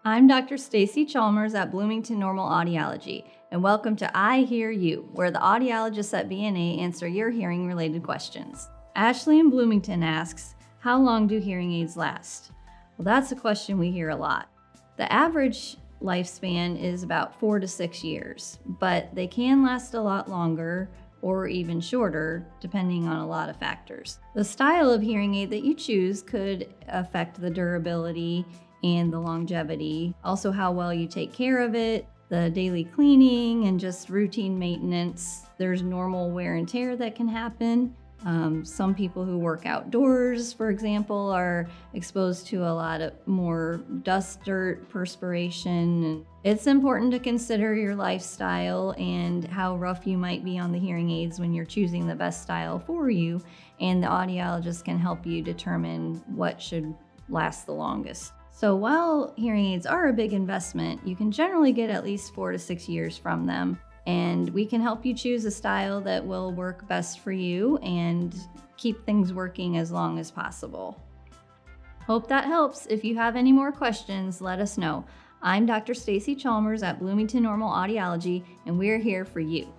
I'm Dr. Stacy Chalmers at Bloomington-Normal Audiology, and welcome to I Hear You, where the audiologists at BNA answer your hearing-related questions. Ashley in Bloomington asks, how long do hearing aids last? Well, that's a question we hear a lot. The average lifespan is about 4 to 6 years, but they can last a lot longer or even shorter, depending on a lot of factors. The style of hearing aid that you choose could affect the durability and the longevity, also how well you take care of it, the daily cleaning, and just routine maintenance. There's normal wear and tear that can happen. Some people who work outdoors, for example, are exposed to a lot of more dust, dirt, perspiration. It's important to consider your lifestyle and how rough you might be on the hearing aids when you're choosing the best style for you, and the audiologist can help you determine what should last the longest. So while hearing aids are a big investment, you can generally get at least 4 to 6 years from them. And we can help you choose a style that will work best for you and keep things working as long as possible. Hope that helps. If you have any more questions, let us know. I'm Dr. Stacy Chalmers at Bloomington-Normal Audiology, and we're here for you.